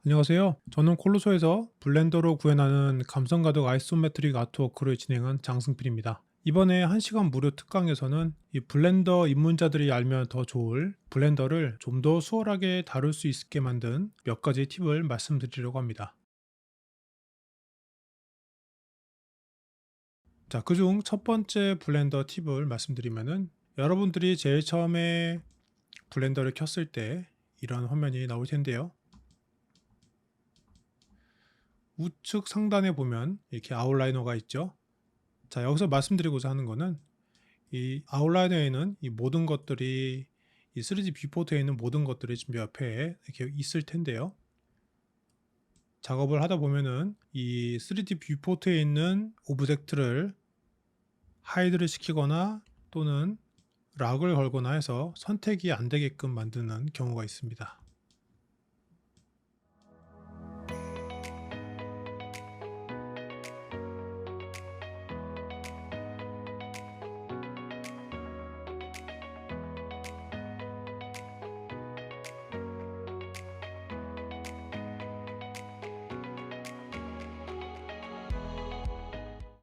안녕하세요. 저는 콜로소에서 블렌더로 구현하는 감성 가득 아이소메트릭 아트워크를 진행한 장승필입니다. 이번에 1시간 무료 특강에서는 이 블렌더 입문자들이 알면 더 좋을 블렌더를 좀 더 수월하게 다룰 수 있게 만든 몇 가지 팁을 말씀드리려고 합니다. 자, 그중 첫 번째 블렌더 팁을 말씀드리면은 여러분들이 제일 처음에 블렌더를 켰을 때 이런 화면이 나올 텐데요. 우측 상단에 보면 이렇게 아웃라이너가 있죠. 자, 여기서 말씀드리고자 하는 거는 이 아웃라이너에는 이 모든 것들이 이 3D 뷰포트에 있는 모든 것들이 지금 옆에 이렇게 있을 텐데요. 작업을 하다 보면은 이 3D 뷰포트에 있는 오브젝트를 하이드를 시키거나 또는 락을 걸거나 해서 선택이 안 되게끔 만드는 경우가 있습니다.